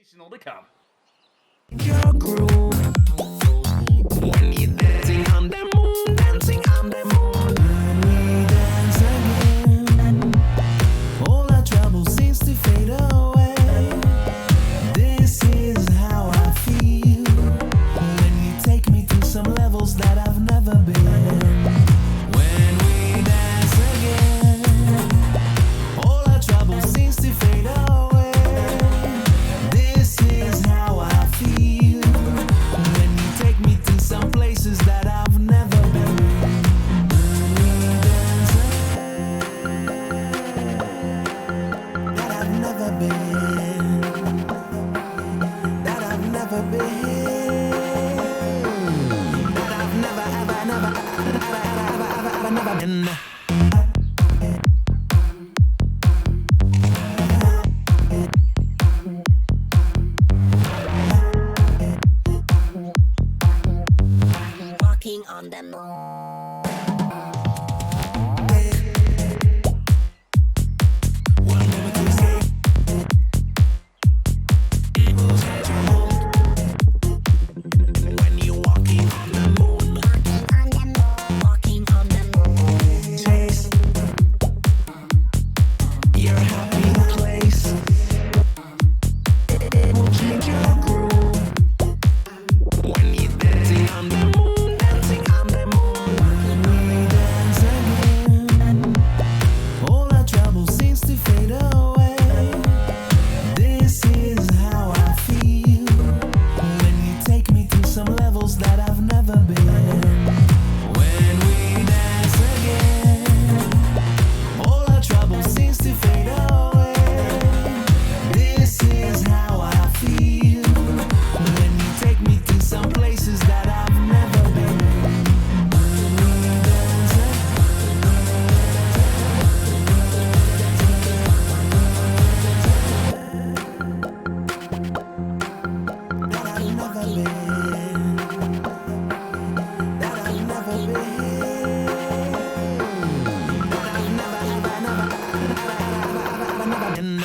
Invitational to come. Your groove when you're dancing on the moon, dancing on the moon. When we dance again, all our troubles seems to fade away. This is how I feel when you take me to some levels that I've never been. When we dance again, all our troubles seems to fade away. This is how I feel when you take me to some places that I've never been. When we dance again, that I've never been, that I've never been, that I've never, ever, never, ever, ever, ever, ever, never been. Walking on the moon. One moment to escape. Evils at your home. When you're walking on the moon, Walking on the moon. taste your happy place. It will change your groove. When you're dancing on the moon, dancing on the moon. When we dance again, all our troubles seems to fade away. This is how I feel when you take me to some levels that I've never been. When we dance again, all our troubles seems to fade away. This is how I feel when you take me to some places that I've never been. When we dance that I've never been, that I've never been, that I've never, ever, never, ever, ever, never been.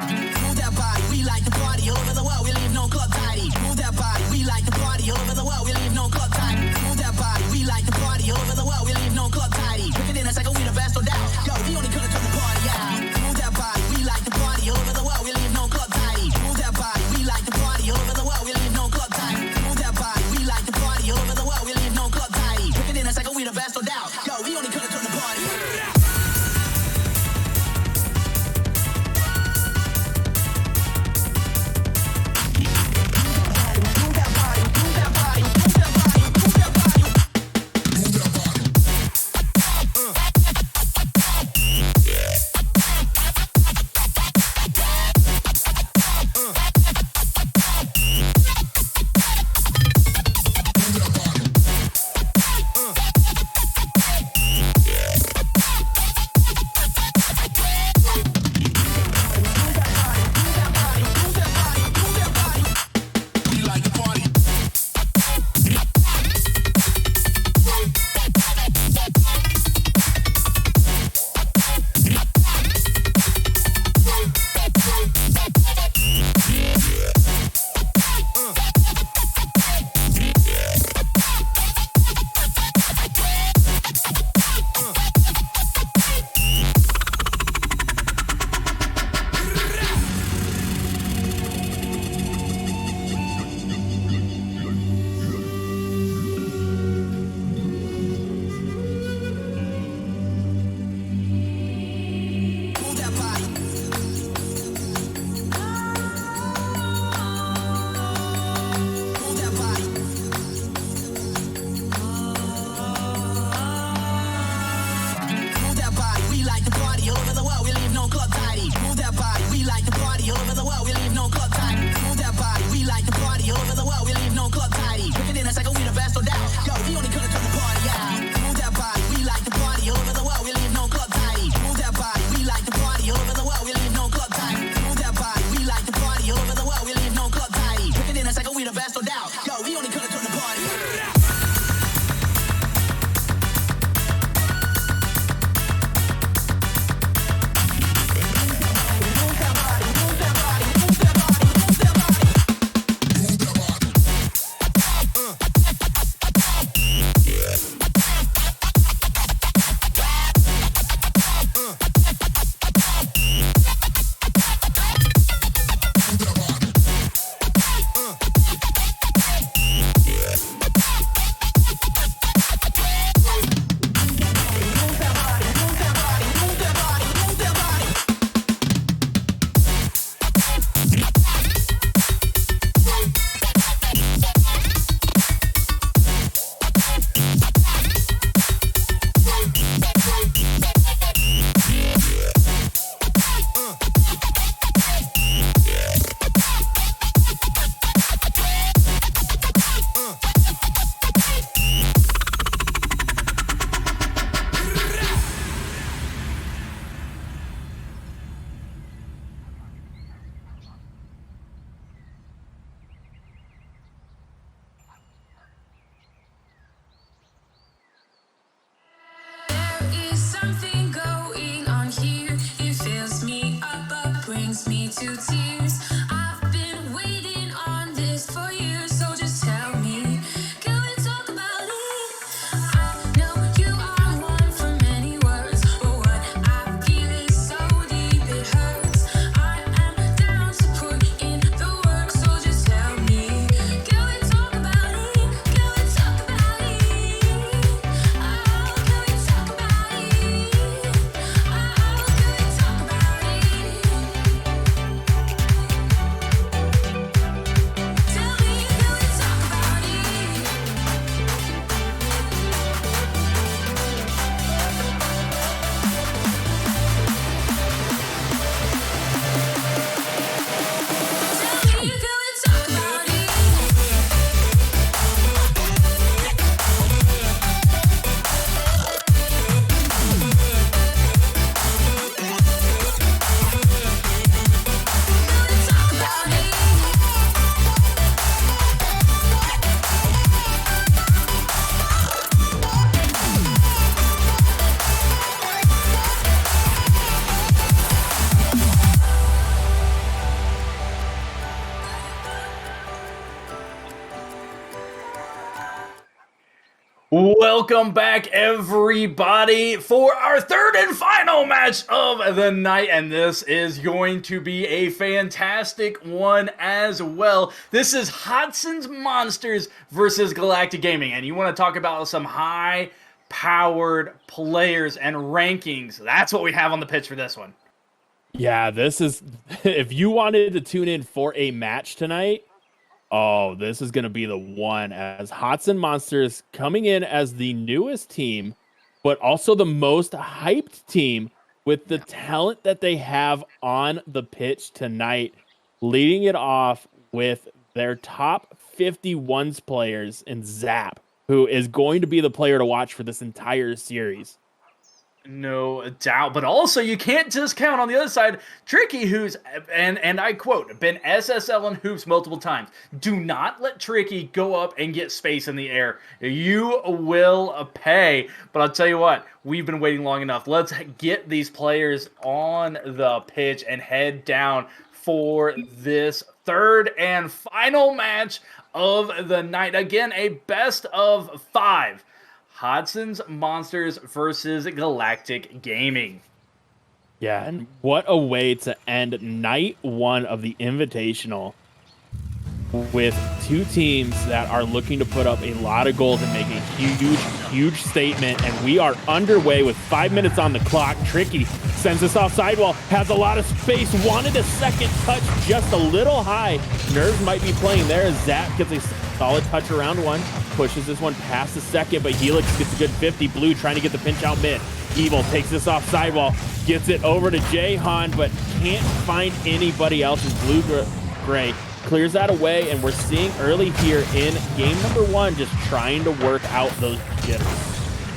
Move that body, we like to party all over the world. We leave no club tidy. Move that body, we like to party all over the world. We leave no club tidy. Move that body, we like to party all over the world. We leave no club tidy. Look at it, it's like we the best, no doubt. Yo, we only could've turned the party out. Move that body, we like to party all over the world. We leave no club tidy. Move that body, we like to party all over the world. We leave no club tidy. Move that body, we like to party all over the world. We leave no club tidy. Look at it, it's like we the best, no doubt. Yo, we only could've turned the party out. Move that body, Welcome back, everybody, for our third and final match of the night, and this is going to be a fantastic one as well. This is Hotzens Monsters versus Galactic Gaming, and you want to talk about some high-powered players and rankings. That's what we have on the pitch for this one. Yeah, this is, if you wanted to tune in for a match tonight, oh, this is going to be the one, as Hotzens Monsters coming in as the newest team, but also the most hyped team with the talent that they have on the pitch tonight, leading it off with their top 51s players in Zap, who is going to be the player to watch for this entire series. No doubt, but also you can't discount on the other side Tricky, who's and I quote, been SSL in hoops multiple times. Do not let Tricky go up and get space in the air. You will pay. But I'll tell you what, we've been waiting long enough. Let's get these players on the pitch and head down for this third and final match of the night. Again, a best of 5. Hotzens Monsters versus Galactic Gaming. Yeah, and what a way to end night 1 of the Invitational with two teams that are looking to put up a lot of goals and make a huge statement. And we are underway with 5 minutes on the clock. Tricky sends this off sidewall, has a lot of space, wanted a second touch just a little high. Nerves might be playing there as Zap gets a solid touch around one. Pushes this one past the second, but Helix gets a good 50. Blue trying to get the pinch out mid. Evil takes this off sidewall, gets it over to Jahan, but can't find anybody else as Blue Gray clears that away, and we're seeing early here in game number 1 just trying to work out those jitters.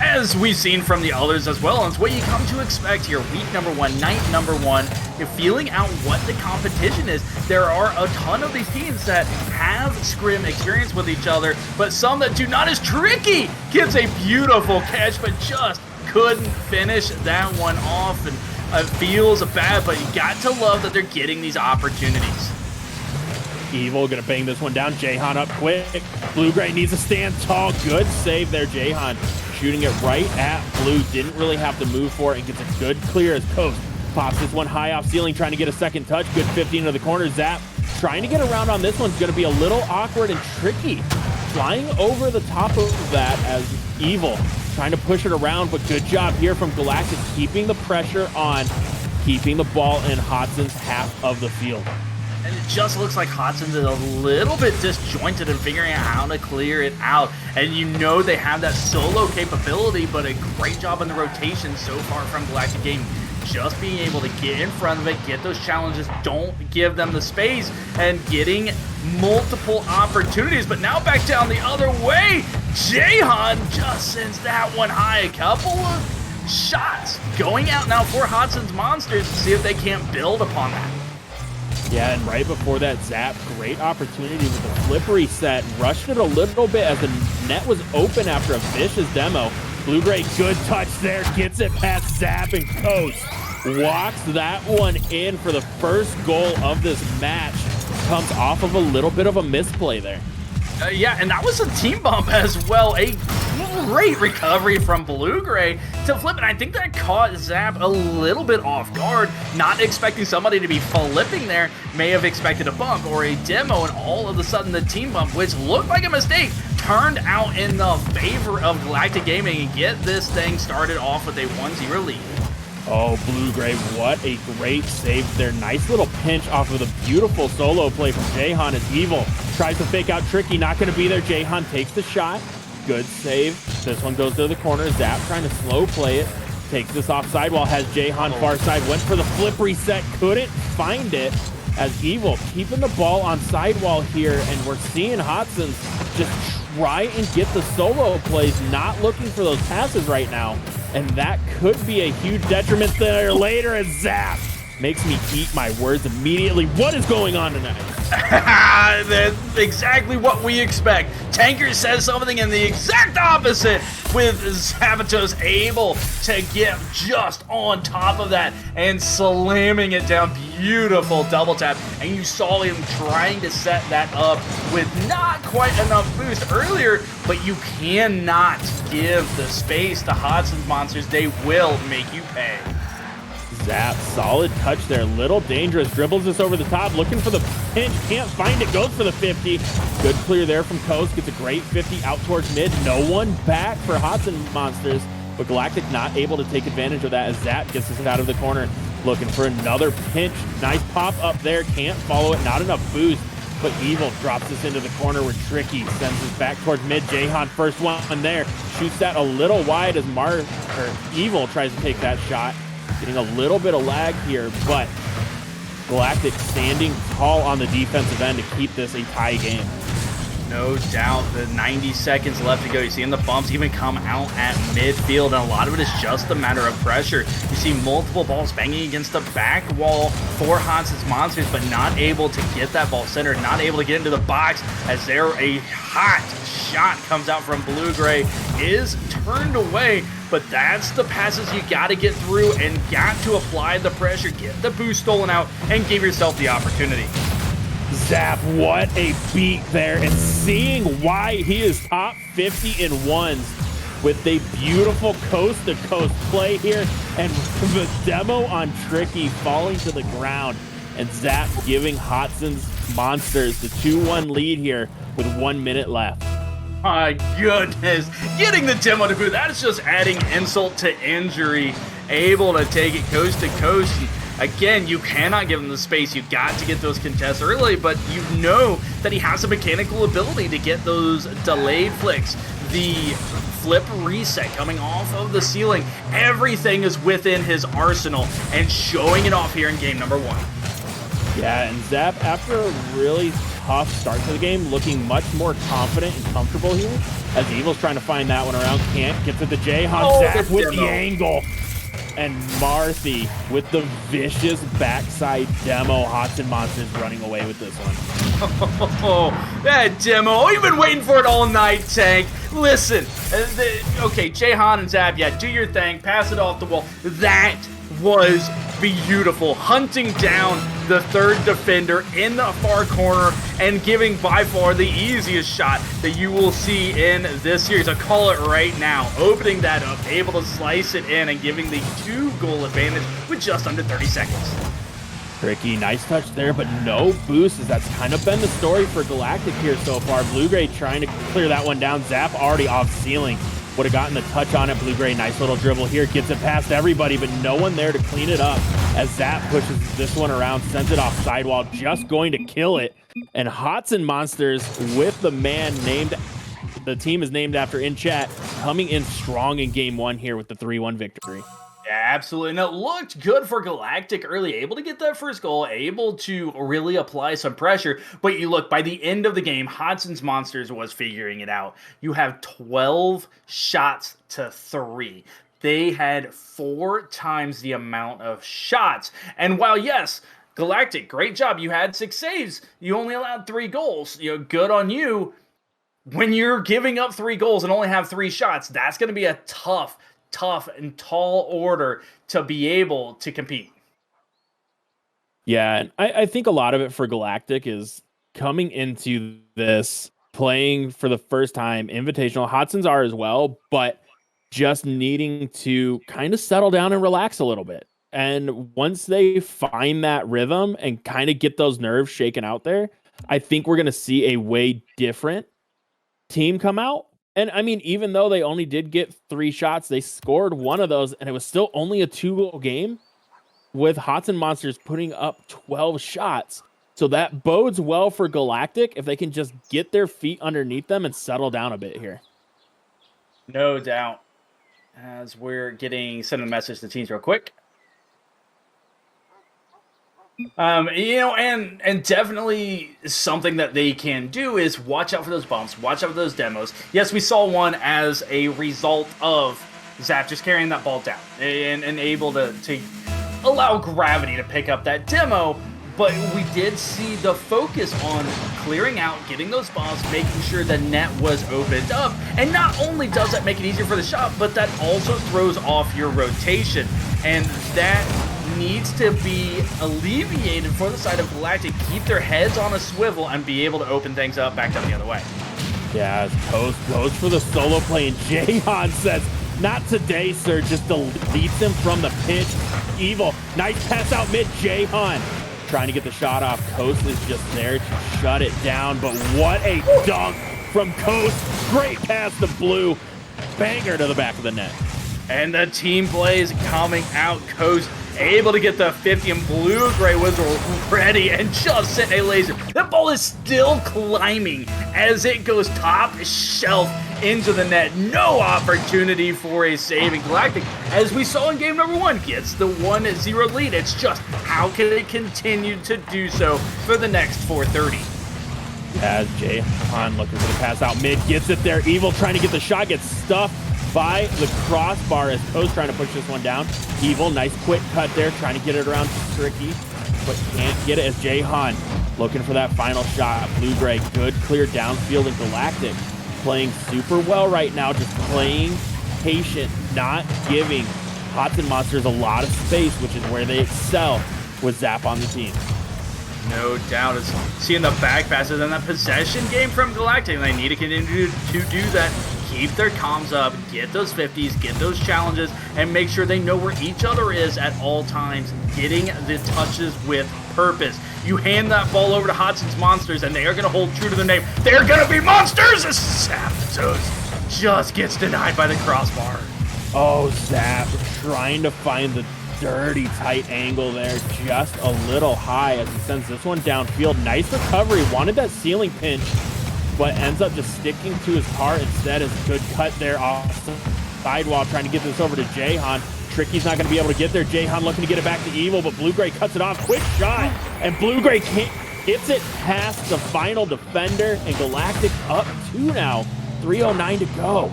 As we've seen from the others as well, and it's what you come to expect here. Week number 1, night number 1, you're feeling out what the competition is. There are a ton of these teams that have scrim experience with each other, but some that do not. As Tricky gets a beautiful catch, but just couldn't finish that one off, and it feels bad, but you got to love that they're getting these opportunities. Evil gonna bang this one down. Jahan up quick. Blue-Gray needs to stand tall. Good save there, Jahan. Shooting it right at Blue. Didn't really have to move for it and gets a good clear as Coast pops this one high off ceiling, trying to get a second touch. Good 15 into the corner. Zap trying to get around on this one's gonna be a little awkward and tricky. Flying over the top of that as Evil trying to push it around, but good job here from Galactic, keeping the pressure on, keeping the ball in Hotzens' half of the field. And it just looks like Hotzens is a little bit disjointed in figuring out how to clear it out. And you know they have that solo capability, but a great job in the rotation so far from Galactic Gaming. Just being able to get in front of it, get those challenges, don't give them the space, and getting multiple opportunities. But now back down the other way, Jahan just sends that one high. A couple of shots going out now for Hotzens Monsters to see if they can't build upon that. Yeah, and right before that, Zap, great opportunity with the flip reset. Rushed it a little bit as the net was open after a vicious demo. Blue-Gray, good touch there. Gets it past Zap and Coast. Walks that one in for the first goal of this match. Comes off of a little bit of a misplay there. Yeah, and that was a team bump as well. A great recovery from Blue-Gray to flip, and I think that caught Zap a little bit off guard, not expecting somebody to be flipping there. May have expected a bump or a demo, and all of a sudden the team bump, which looked like a mistake, turned out in the favor of Galactic Gaming and get this thing started off with a 1-0 lead. Oh, Blue-Gray, what a great save there. Nice little pinch off of the beautiful solo play from Jahan as Evil tries to fake out Tricky. Not going to be there. Jahan takes the shot. Good save. This one goes to the corner. Zap trying to slow play it. Takes this off sidewall. Has Jahan far side. Went for the flip reset. Couldn't find it as Evil keeping the ball on sidewall here. And we're seeing Hotzens just try and get the solo plays. Not looking for those passes right now. And that could be a huge detriment there later as Zap makes me eat my words immediately. What is going on tonight? That's exactly what we expect. Tanker says something and the exact opposite, with Zapatos able to get just on top of that and slamming it down. Beautiful double tap. And you saw him trying to set that up with not quite enough boost earlier, but you cannot give the space to Hotzens monsters. They will make you pay. Zap, solid touch there. Little dangerous. Dribbles this over the top, looking for the pinch. Can't find it. Goes for the 50. Good clear there from Coast. Gets a great 50 out towards mid. No one back for Hotzens monsters, but Galactic not able to take advantage of that as Zap gets us out of the corner. Looking for another pinch. Nice pop up there. Can't follow it. Not enough boost, but Evil drops us into the corner where Tricky sends us back towards mid. Jahan first one there. Shoots that a little wide as Evil tries to take that shot. Getting a little bit of lag here, but Galactic standing tall on the defensive end to keep this a tie game. No doubt. The 90 seconds left to go. You're seeing the bumps even come out at midfield, and a lot of it is just a matter of pressure. You see multiple balls banging against the back wall for Hotzens monsters, but not able to get that ball centered, not able to get into the box as there a hot shot comes out from Blue Gray, is turned away. But that's the passes you got to get through and got to apply the pressure, get the boost stolen out, and give yourself the opportunity. Zap, what a beat there, and seeing why he is top 50 in ones with a beautiful coast-to-coast play here, and the demo on Tricky falling to the ground, and Zap giving Hotzens monsters the 2-1 lead here with 1 minute left. My goodness, getting the demo to boot, that is just adding insult to injury. Able to take it coast to coast. Again, you cannot give him the space. You got to get those contests early, but you know that he has a mechanical ability to get those delayed flicks. The flip reset coming off of the ceiling. Everything is within his arsenal, and showing it off here in game number 1. Yeah, and Zap, after a really tough start to the game, looking much more confident and comfortable here, as Evil's trying to find that one around. Can't. Gets it to Jahan. Zap with the angle. And Marthy with the vicious backside demo. Hotzens monsters running away with this one. Oh, that demo. We've been waiting for it all night, Tank. Listen, okay, Jahan and Zap, yeah, do your thing. Pass it off the wall. That was beautiful. Hunting down the third defender in the far corner and giving by far the easiest shot that you will see in this series. I call it right now. Opening that up, able to slice it in and giving the 2-goal advantage with just under 30 seconds. Tricky, nice touch there, but no boost, as that's kind of been the story for Galactic here so far. Blue Gray trying to clear that one down. Zap already off ceiling. Would have gotten the touch on it. Blue Gray, nice little dribble here. Gets it past everybody, but no one there to clean it up as Zap pushes this one around, sends it off sidewall, just going to kill it. And Hotzens monsters with the team is named after in chat, coming in strong in game 1 here with the 3-1 victory. Yeah, absolutely. And it looked good for Galactic early, able to get that first goal, able to really apply some pressure. But you look, by the end of the game, Hotzens monsters was figuring it out. You have 12 shots to 3. They had 4 times the amount of shots. And while, yes, Galactic, great job. You had 6 saves. You only allowed 3 goals. You know, good on you. When you're giving up 3 goals and only have 3 shots, that's going to be a tough and tall order to be able to compete. Yeah, and I think a lot of it for Galactic is coming into this, playing for the first time, Invitational. Hotzens are as well, but just needing to kind of settle down and relax a little bit. And once they find that rhythm and kind of get those nerves shaken out there, I think we're going to see a way different team come out. And I mean, even though they only did get 3 shots, they scored 1 of those, and it was still only a 2-goal game with Hotzens monsters putting up 12 shots. So that bodes well for Galactic if they can just get their feet underneath them and settle down a bit here. No doubt. As we're sending a message to teams real quick. You know, and definitely something that they can do is watch out for those bumps, watch out for those demos. Yes, we saw one as a result of Zap just carrying that ball down and able to allow gravity to pick up that demo, but we did see the focus on clearing out, getting those balls, making sure the net was opened up. And not only does that make it easier for the shot, but that also throws off your rotation. And that needs to be alleviated for the side of Galactic. Keep their heads on a swivel and be able to open things up back down the other way. Yeah, as Toast goes for the solo play, and Jahan says, "Not today, sir," just deletes him from the pitch. Evil, nice pass out mid, Jahan trying to get the shot off. Coast is just there to shut it down, but what a dunk from Coast. Great pass to Blue. Banger to the back of the net. And the team play is coming out. Coast able to get the 50, and Blue-Gray was ready and just sent a laser. That ball is still climbing as it goes top shelf into the net. No opportunity for a save. And Galactic, as we saw in game number 1, gets the 1-0 lead. It's just how can it continue to do so for the next 430? As Jahan looking for the pass out mid, gets it there. Evil trying to get the shot, gets stuffed by the crossbar as Coast trying to push this one down. Evil, nice quick cut there, trying to get it around Tricky, but can't get it as Jahan looking for that final shot. Blue-Gray, good clear downfield, and Galactic playing super well right now, just playing patient, not giving Hotzens Monsters a lot of space, which is where they excel with Zap on the team. No doubt. It's seeing the back passes and that possession game from Galactic. They need to continue to do that. Keep their comms up, get those 50s, get those challenges, and make sure they know where each other is at all times, getting the touches with purpose. You hand that ball over to Hotzens Monsters, and they are going to hold true to their name. They're going to be monsters! Zapdos just gets denied by the crossbar. Oh, Zap trying to find the dirty tight angle there, just a little high as he sends this one downfield. Nice recovery, wanted that ceiling pinch, but ends up just sticking to his car instead. Is a good cut there off the sidewall, trying to get this over to Jahan. Tricky's not going to be able to get there. Jahan looking to get it back to Evil, but Blue-Gray cuts it off. Quick shot, and Blue-Gray gets it past the final defender, and Galactic up 2 now. 3:09 to go.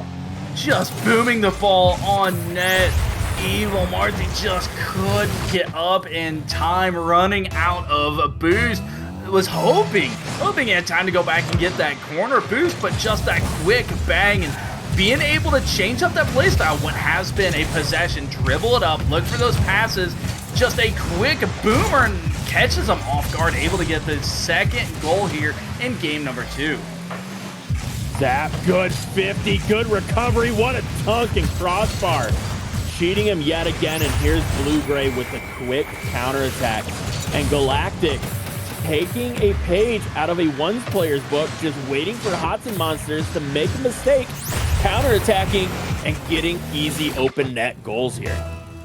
Just booming the ball on net. Evil Marty just couldn't get up in time, running out of a boost. Was hoping he had time to go back and get that corner boost, but just that quick bang and being able to change up that playstyle. What has been a possession, dribble it up, look for those passes, just a quick boomer and catches them off guard, able to get the second goal here in game number 2. Zap, good 50, good recovery. What a dunk and crossbar. Cheating him yet again, and here's Blue-Gray with the quick counterattack. And Galactic taking a page out of a ones player's book, just waiting for Hotzens Monsters to make a mistake, counterattacking and getting easy open net goals here.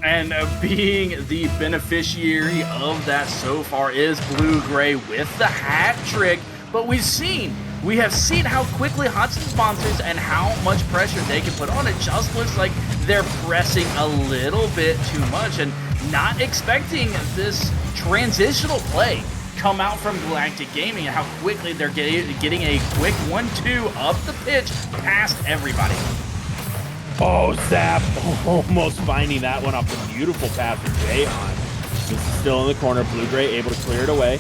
And being the beneficiary of that so far is Blue-Gray with the hat trick. But we have seen how quickly Hotzens Monsters and how much pressure they can put on. It just looks like they're pressing a little bit too much and not expecting this transitional play come out from Galactic Gaming and how quickly they're getting a quick 1-2 up the pitch past everybody. Oh, Zap almost finding that one off the beautiful pass from Jahan. This is still in the corner. Blue-Gray able to clear it away.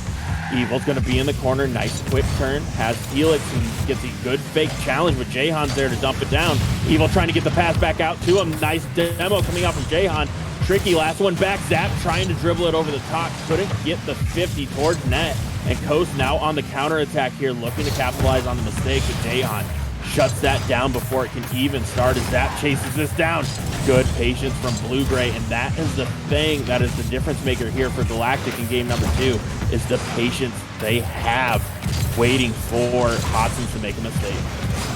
Evil's going to be in the corner. Nice quick turn. Has Helix and gets a good fake challenge, but Jahan's there to dump it down. Evil trying to get the pass back out to him. Nice demo coming out from Jahan. Tricky, last one back. Zap trying to dribble it over the top. Couldn't get the 50 towards net. And Coast now on the counterattack here, looking to capitalize on the mistake. But Jahan shuts that down before it can even start as Zap chases this down. Good patience from Blue-Gray, and that is the thing that is the difference maker here for Galactic in game number 2, is the patience they have waiting for Hotzens to make a mistake.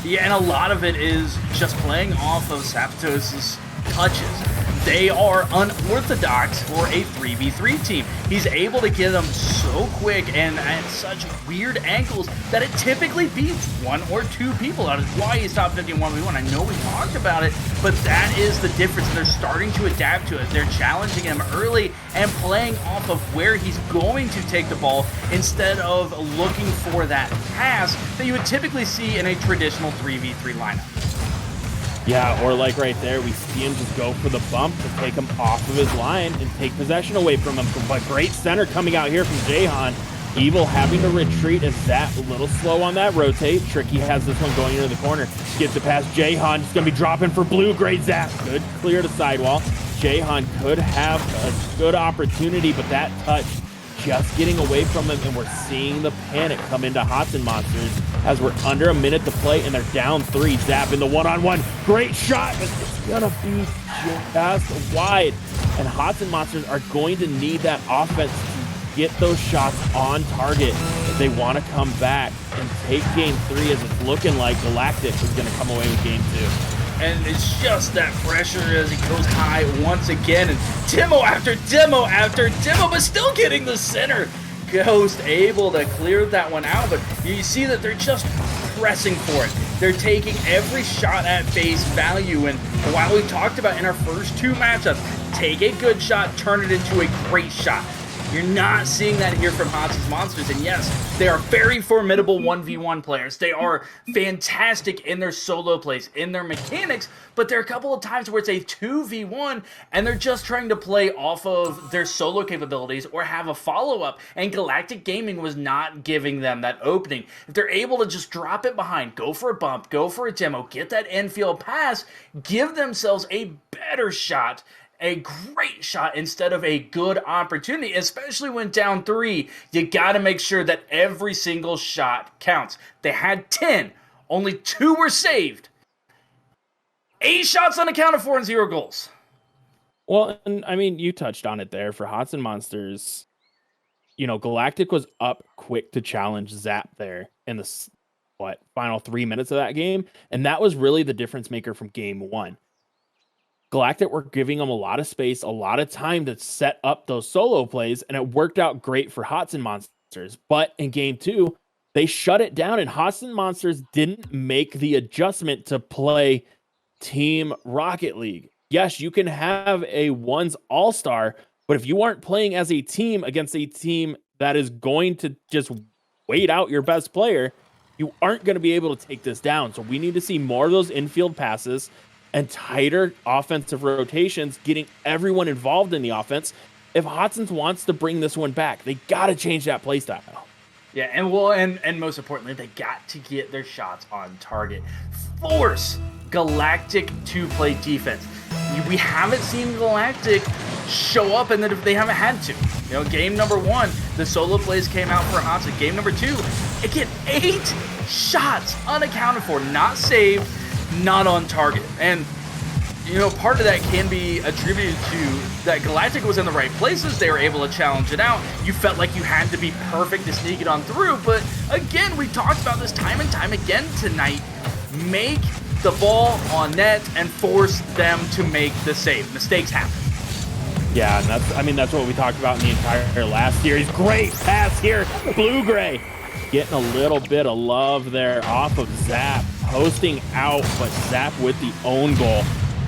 Yeah, and a lot of it is just playing off of Zapdos' touches. They are unorthodox for a 3v3 team. He's able to get them so quick and at such weird angles that it typically beats 1 or 2 people. That is why he's top 50 in 1v1. I know we talked about it, but that is the difference. They're starting to adapt to it. They're challenging him early and playing off of where he's going to take the ball instead of looking for that pass that you would typically see in a traditional 3v3 lineup. Yeah, or like right there, we see him just go for the bump to take him off of his line and take possession away from him. But great center coming out here from Jahan. Evil having to retreat as Zap a little slow on that rotate. Tricky has this one going into the corner. Gets it past Jahan. He's going to be dropping for blue. Great Zap. Good clear to sidewall. Jahan could have a good opportunity, but that touch just getting away from him, and we're seeing the panic come into Hotzens Monsters as we're under a minute to play and they're down 3. Zap in the one-on-one. Great shot, but it's going to be just wide. And Hotzens Monsters are going to need that offense to get those shots on target if they want to come back and take game 3, as it's looking like Galactic is going to come away with game 2. And it's just that pressure as he goes high once again, and demo after demo after demo, but still getting the center. Ghost able to clear that one out, but you see that they're just pressing for it. They're taking every shot at face value, and while we talked about in our first 2 matchups, take a good shot, turn it into a great shot. You're not seeing that here from Hotzens Monsters, and yes, they are very formidable 1v1 players. They are fantastic in their solo plays, in their mechanics, but there are a couple of times where it's a 2v1, and they're just trying to play off of their solo capabilities or have a follow-up, and Galactic Gaming was not giving them that opening. If they're able to just drop it behind, go for a bump, go for a demo, get that infield pass, give themselves a better shot, a great shot instead of a good opportunity, especially when down 3. You got to make sure that every single shot counts. They had 10, only 2 were saved. 8 shots unaccounted for and 0 goals. Well, and I mean, you touched on it there for Hotzens Monsters. You know, Galactic was up quick to challenge Zap there in the final 3 minutes of that game, and that was really the difference maker from game 1. Galactic were giving them a lot of space, a lot of time to set up those solo plays, and it worked out great for Hotzens Monsters. But in game 2, they shut it down, and Hotzens Monsters didn't make the adjustment to play Team Rocket League. Yes, you can have a ones all-star, but if you aren't playing as a team against a team that is going to just wait out your best player, you aren't going to be able to take this down. So we need to see more of those infield passes and tighter offensive rotations, getting everyone involved in the offense. If Hotzens wants to bring this one back, they got to change that play style. Yeah, and most importantly, they got to get their shots on target. Force Galactic to play defense. We haven't seen Galactic show up, and they haven't had to. You know, game number 1, the solo plays came out for Hotzens. Game number 2, again, 8 shots unaccounted for, not saved, not on target. And you know, part of that can be attributed to that Galactic was in the right places. They were able to challenge it out. You felt like you had to be perfect to sneak it on through, but again, we talked about this time and time again tonight. Make the ball on net and force them to make the save. Mistakes happen. Yeah, and that's what we talked about in the entire last series. Great pass here, Blue-Gray. Getting a little bit of love there off of Zap. Posting out, but Zap with the own goal.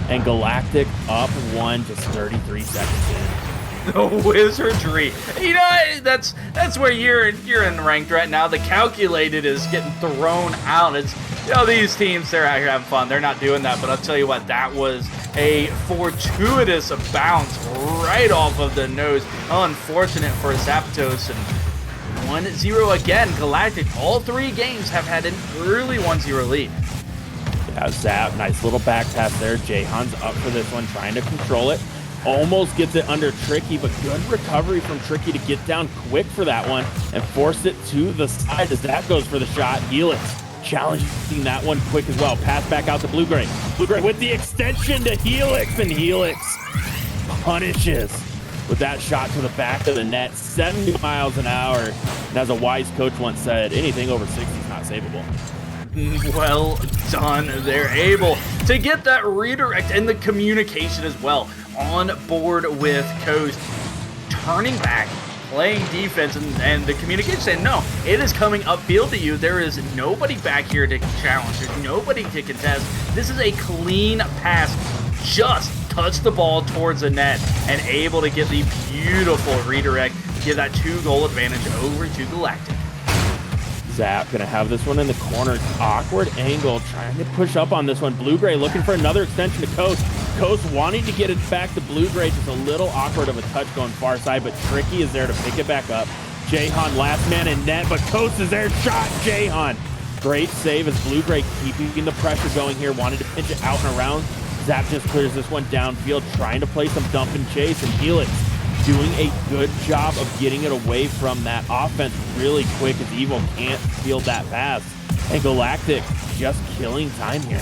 And Galactic up 1, just 33 seconds in. The wizardry. You know, that's where you're in ranked right now. The calculated is getting thrown out. It's, you know, these teams, they're out here having fun. They're not doing that, but I'll tell you what, that was a fortuitous bounce right off of the nose. Unfortunate for Zapdos, and 1-0 again. Galactic, all 3 games have had an early 1-0 lead. Yeah, Zap, nice little back pass there. Jahan's up for this one, trying to control it. Almost gets it under Tricky, but good recovery from Tricky to get down quick for that one and force it to the side as Zap goes for the shot. Helix challenging that one quick as well. Pass back out to Blue-Gray. Blue-Gray with the extension to Helix, and Helix punishes with that shot to the back of the net, 70 miles an hour. And as a wise coach once said, anything over 60 is not savable. Well done. They're able to get that redirect and the communication as well on board with Coast. Turning back, playing defense, and the communication saying, no, it is coming upfield to you. There is nobody back here to challenge. There's nobody to contest. This is a clean pass. Just touch the ball towards the net and able to get the beautiful redirect, give that 2-goal advantage over to Galactic. Zap gonna have this one in the corner. Awkward angle, trying to push up on this one. Blue-Gray looking for another extension to Coast. Coast wanting to get it back to Blue-Gray, just a little awkward of a touch going far side, but Tricky is there to pick it back up. Jahan last man in net, but Coast is there. Shot Jahan. Great save as Blue-Gray keeping the pressure going here, wanted to pinch it out and around. Zap just clears this one downfield, trying to play some dump and chase, and Helix doing a good job of getting it away from that offense really quick as Evil can't field that pass. And Galactic just killing time here.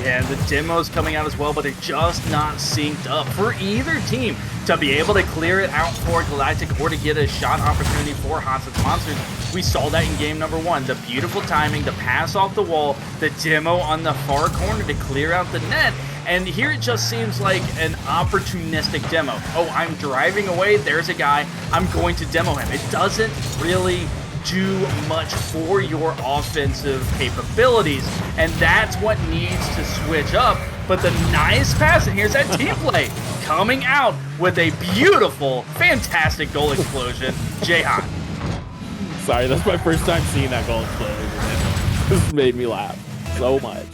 Yeah, the demo's coming out as well, but they're just not synced up for either team to be able to clear it out for Galactic or to get a shot opportunity for Hotzens Monsters. We saw that in game number 1. The beautiful timing, the pass off the wall, the demo on the far corner to clear out the net. And here it just seems like an opportunistic demo. Oh, I'm driving away, there's a guy, I'm going to demo him. It doesn't really do much for your offensive capabilities, and that's what needs to switch up. But the nice pass, and here's that team play coming out with a beautiful, fantastic goal explosion. Jahan. Sorry, that's my first time seeing that goal explosion. This made me laugh so much.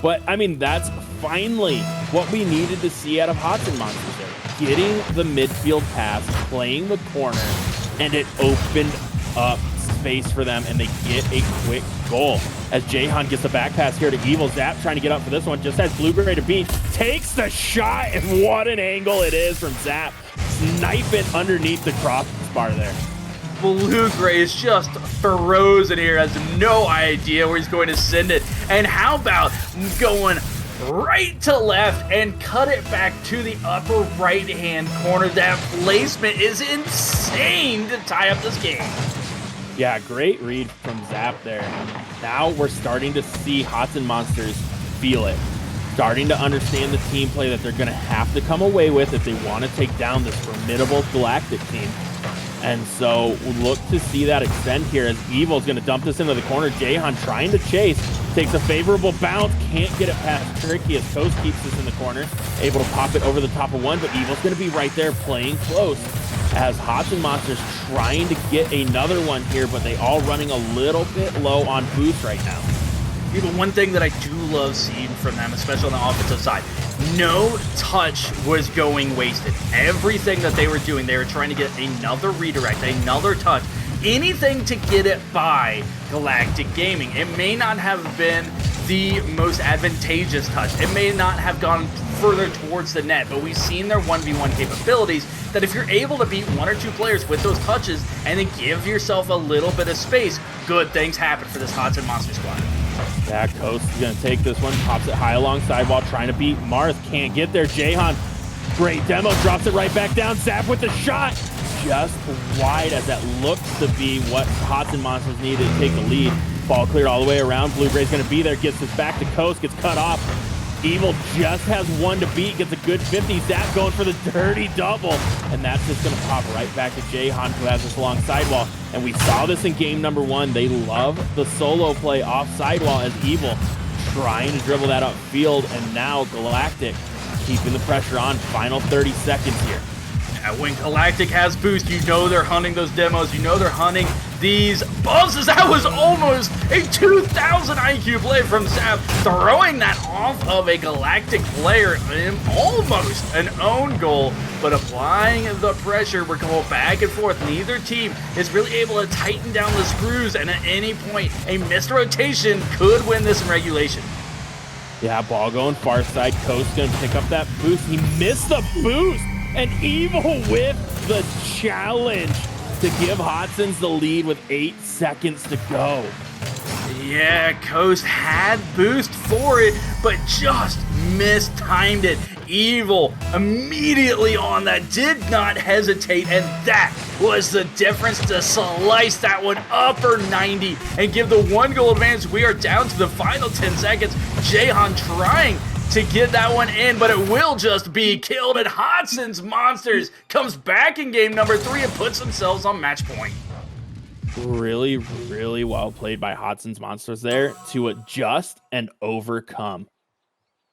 But, I mean, that's finally what we needed to see out of Hotzens Monsters there. Getting the midfield pass, playing the corner, and it opened up space for them, and they get a quick goal. As Jahan gets the back pass here to Evil. Zap trying to get up for this one, just has Blue-Gray to beat. Takes the shot, and what an angle it is from Zap. Snipe it underneath the crossbar there. Blue-Gray is just frozen here, has no idea where he's going to send it. And how about going right to left and cut it back to the upper right-hand corner? That placement is insane to tie up this game. Yeah, great read from Zap there. Now we're starting to see Hotzens Monsters feel it. Starting to understand the team play that they're going to have to come away with if they want to take down this formidable Galactic team. And so look to see that extend here as Evil's going to dump this into the corner. Jahan trying to chase, takes a favorable bounce, can't get it past Tricky as Coast keeps this in the corner. Able to pop it over the top of one, but Evil's going to be right there playing close as Hotzens Monsters trying to get another one here, but they all running a little bit low on boost right now. The one thing that I do love seeing from them, especially on the offensive side, no touch was going wasted. Everything that they were doing, they were trying to get another redirect, another touch, anything to get it by Galactic Gaming. It may not have been the most advantageous touch. It may not have gone further towards the net, but we've seen their 1v1 capabilities that if you're able to beat 1 or 2 players with those touches and then give yourself a little bit of space, good things happen for this Hotzens Monster squad. Yeah, Coast is going to take this one, pops it high alongside while trying to beat Marth. Can't get there. Jahan, great demo, drops it right back down. Zap with the shot. Just wide as that looks to be what Hotzens Monsters needed to take the lead. Ball cleared all the way around. Blue-Gray's going to be there, gets this back to Coast, gets cut off. Evil just has one to beat, gets a good 50. Zap going for the dirty double. And that's just going to pop right back to Jahan, who has this along sidewall. And we saw this in game number 1. They love the solo play off sidewall as Evil trying to dribble that upfield. And now Galactic keeping the pressure on. Final 30 seconds here. When Galactic has boost, you know they're hunting those demos. You know they're hunting these buzzes. That was almost a 2,000 IQ play from Zap, throwing that off of a Galactic player in almost an own goal, but applying the pressure. We're going back and forth. Neither team is really able to tighten down the screws, and at any point, a missed rotation could win this in regulation. Yeah, ball going far side. Coast going to pick up that boost. He missed the boost. And Evil with the challenge to give Hotzens the lead with 8 seconds to go. Yeah, Coast had boost for it, but just mistimed it. Evil immediately on that, did not hesitate, and that was the difference to slice that one upper 90 and give the 1 goal advantage. We are down to the final 10 seconds. Jahan trying to get that one in, but it will just be killed, and Hotzens Monsters comes back in game number 3 and puts themselves on match point. Really, really well played by Hotzens Monsters there to adjust and overcome.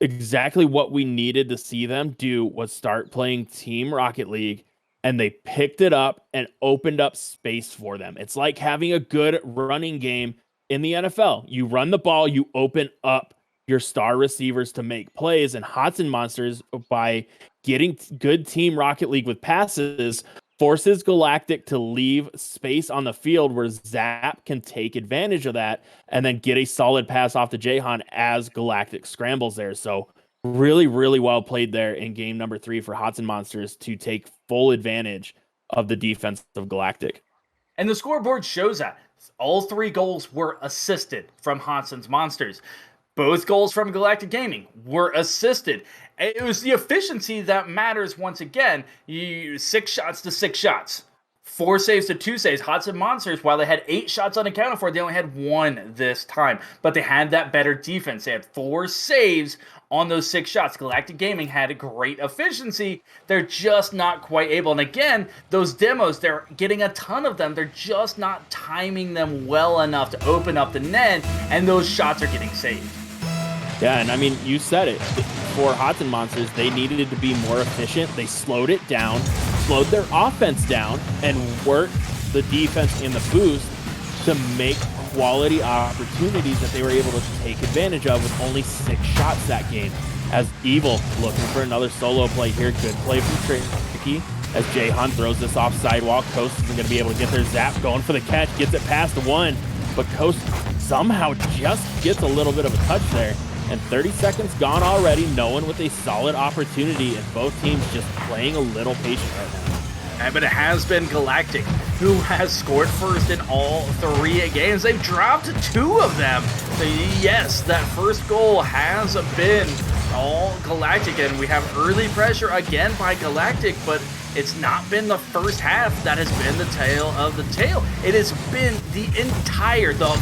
Exactly what we needed to see them do was start playing Team Rocket League and they picked it up and opened up space for them. It's like having a good running game in the NFL. You run the ball, you open up your star receivers to make plays, and Hotzens Monsters, by getting good Team Rocket League with passes, forces Galactic to leave space on the field where Zap can take advantage of that and then get a solid pass off to Jahan as Galactic scrambles there. So really, really well played there in game number 3 for Hotzens Monsters to take full advantage of the defense of Galactic. And the scoreboard shows that. All 3 goals were assisted from Hotzens Monsters. Both goals from Galactic Gaming were assisted. It was the efficiency that matters once again. 6 shots to 6 shots. 4 saves to 2 saves. Hotzens Monsters, while they had 8 shots unaccounted for, they only had 1 this time. But they had that better defense. They had 4 saves on those 6 shots. Galactic Gaming had a great efficiency. They're just not quite able. And again, those demos, they're getting a ton of them. They're just not timing them well enough to open up the net, and those shots are getting saved. Yeah, and I mean, you said it. For Hotzens Monsters, they needed to be more efficient. They slowed it down, slowed their offense down, and worked the defense in the boost to make quality opportunities that they were able to take advantage of with only 6 shots that game. As Evil looking for another solo play here. Good play from Tricky as Jahan throws this off sidewalk. Coast isn't going to be able to get their Zap going for the catch. Gets it past 1, but Coast somehow just gets a little bit of a touch there. And 30 seconds gone already, no one with a solid opportunity, and both teams just playing a little patient right now. But it has been Galactic who has scored first in all 3 games. They've dropped 2 of them. So yes, that first goal has been all Galactic, and we have early pressure again by Galactic, but it's not been the first half that has been the tail of the tail. It has been the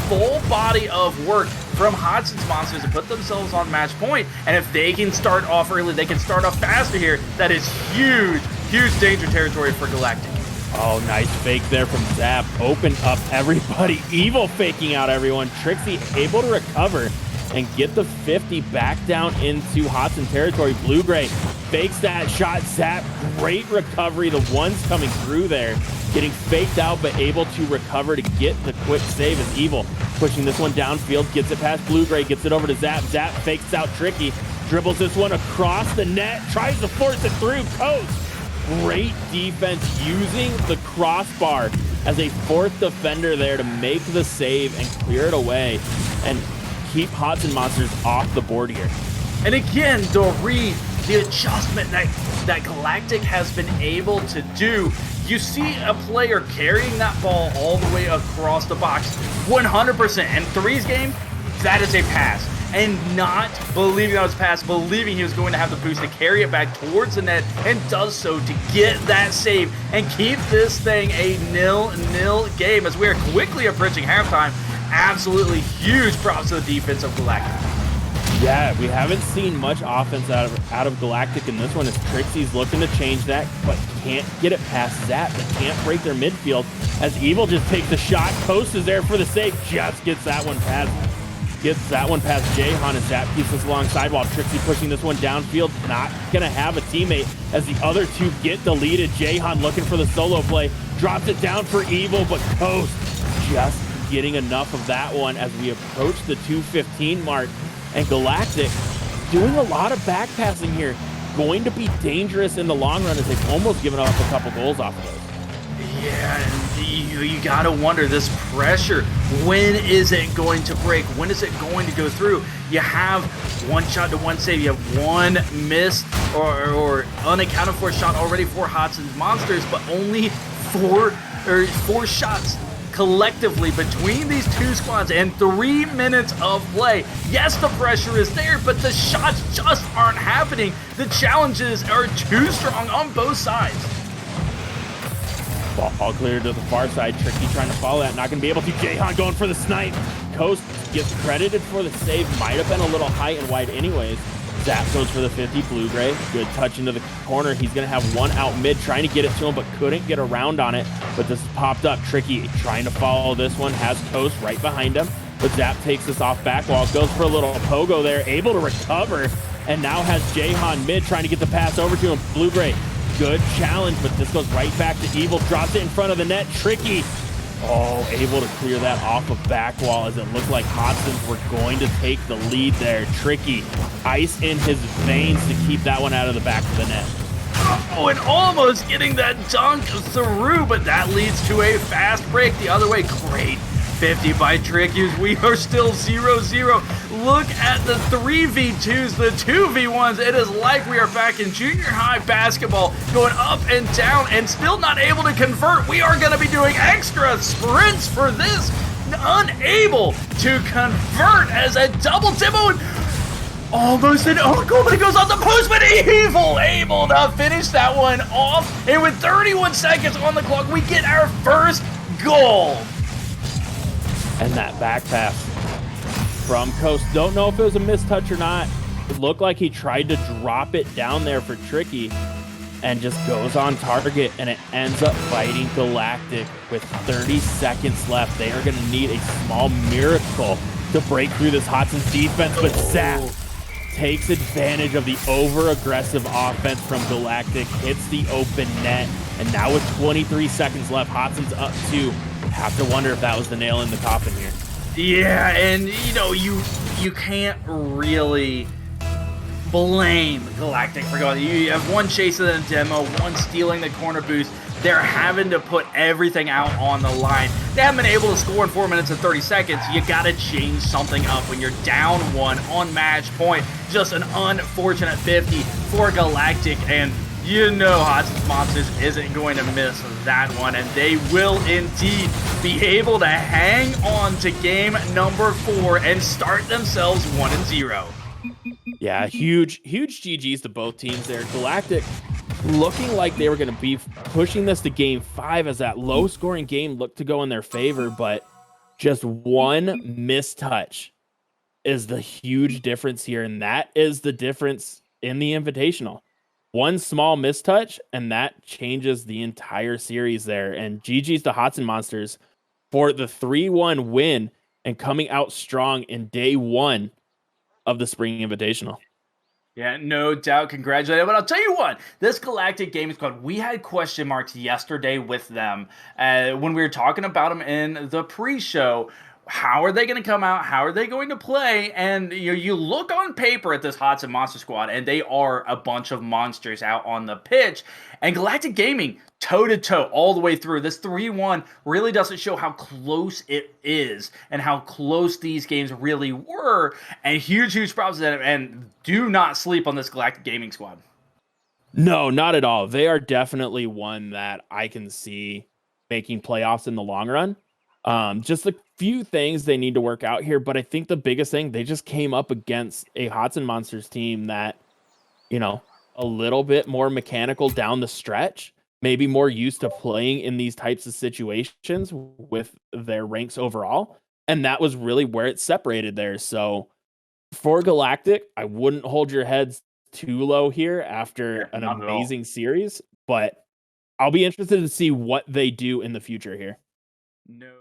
full body of work from Hotzens Monsters to put themselves on match point. And if they can start off early, they can start off faster here. That is huge, huge danger territory for Galactic. Oh, nice fake there from Zap. Open up everybody. Evil faking out everyone. Trixie able to recover and get the 50 back down into Hotzens territory. Blue-Gray fakes that shot. Zap, great recovery. The one's coming through there, getting faked out, but able to recover to get the quick save as Evil pushing this one downfield, gets it past Blue-Gray, gets it over to Zap. Zap fakes out Tricky, dribbles this one across the net, tries to force it through. Coast, great defense using the crossbar as a 4th defender there to make the save and clear it away and keep Hotzens Monsters off the board here. And again, the adjustment that Galactic has been able to do. You see a player carrying that ball all the way across the box 100%. And 3's game, that is a pass. And not believing that was a pass, believing he was going to have the boost to carry it back towards the net, and does so to get that save and keep this thing a 0-0 game as we are quickly approaching halftime. Absolutely huge props to the defense of Galactic. Yeah, we haven't seen much offense out of Galactic in this one as Trixie's looking to change that, but can't get it past Zap. They can't break their midfield as Evil just takes the shot. Coast is there for the save, just gets that one past Jahan, and Zap keeps this alongside while Trixie pushing this one downfield. Not gonna have a teammate as the other 2 get deleted. Jahan looking for the solo play, drops it down for Evil, but Coast just getting enough of that one as we approach the 2:15 mark. And Galactic doing a lot of back passing here, going to be dangerous in the long run as they've almost given up a couple goals off of those. Yeah, and you gotta wonder, this pressure, when is it going to break? When is it going to go through? You have 1 shot to 1 save. You have 1 missed or unaccounted for shot already for Hotzens Monsters, but only 4 shots collectively between these 2 squads and 3 minutes of play. Yes, the pressure is there, but the shots just aren't happening. The challenges are too strong on both sides. Ball cleared to the far side. Tricky trying to follow that. Not going to be able to. Jahan going for the snipe. Coast gets credited for the save. Might have been a little high and wide anyways. Zap goes for the 50. Blue-Gray. Good touch into the corner. He's going to have one out mid trying to get it to him, but couldn't get around on it. But this popped up. Tricky trying to follow this one. Has Coast right behind him. But Zap takes this off back wall. Goes for a little pogo there. Able to recover. And now has Jahan mid trying to get the pass over to him. Blue-Gray good challenge, but this goes right back to Evil. Drops it in front of the net. Tricky. Oh, able to clear that off of back wall as it looked like Hotzens were going to take the lead there. Tricky. Ice in his veins to keep that one out of the back of the net. Oh, and almost getting that dunk through, but that leads to a fast break the other way. Great 50 by Tricky. We are still 0-0. Look at the 3v2s, the 2v1s. It is like we are back in junior high basketball, going up and down and still not able to convert. We are going to be doing extra sprints for this. Unable to convert as a double demo. Almost an own goal, but it goes on the post, but Evil able to finish that one off. And with 31 seconds on the clock, we get our first goal. And that back pass from Coast. Don't know if it was a mistouch or not. It looked like he tried to drop it down there for Tricky and just goes on target, and it ends up fighting Galactic with 30 seconds left. They are going to need a small miracle to break through this Hotzens defense, but Zap takes advantage of the over-aggressive offense from Galactic, hits the open net, and now with 23 seconds left, Hotzens up 2. Have to wonder if that was the nail in the coffin here. Yeah, and you know, you can't really blame Galactic for going. You have one chasing the demo, one stealing the corner boost. They're having to put everything out on the line. They haven't been able to score in 4 minutes and 30 seconds. You got to change something up when you're down 1 on match point. Just an unfortunate 50 for Galactic, and you know Hotzens Monsters isn't going to miss that one, and they will indeed be able to hang on to game number 4 and start themselves 1-0. Yeah, huge GGs to both teams there. Galactic looking like they were going to be pushing this to game 5 as that low-scoring game looked to go in their favor, but just one mistouch is the huge difference here, and that is the difference in the Invitational. One small mistouch, and that changes the entire series there. And GG's to Hotzens Monsters for the 3-1 win and coming out strong in day 1 of the Spring Invitational. Yeah, no doubt. Congratulations. But I'll tell you what, this Galactic Gaming Squad, we had question marks yesterday with them when we were talking about them in the pre-show. How are they going to come out? How are they going to play? And you look on paper at this Hotzens Monster Squad, and they are a bunch of monsters out on the pitch. And Galactic Gaming, toe-to-toe all the way through. This 3-1 really doesn't show how close it is and how close these games really were. And huge props to them. And do not sleep on this Galactic Gaming Squad. No, not at all. They are definitely one that I can see making playoffs in the long run. Just a few things they need to work out here, but I think the biggest thing, they just came up against a Hotzens Monsters team that, a little bit more mechanical down the stretch, maybe more used to playing in these types of situations with their ranks overall. And that was really where it separated there. So for Galactic, I wouldn't hold your heads too low here after an amazing series, but I'll be interested to see what they do in the future here. No.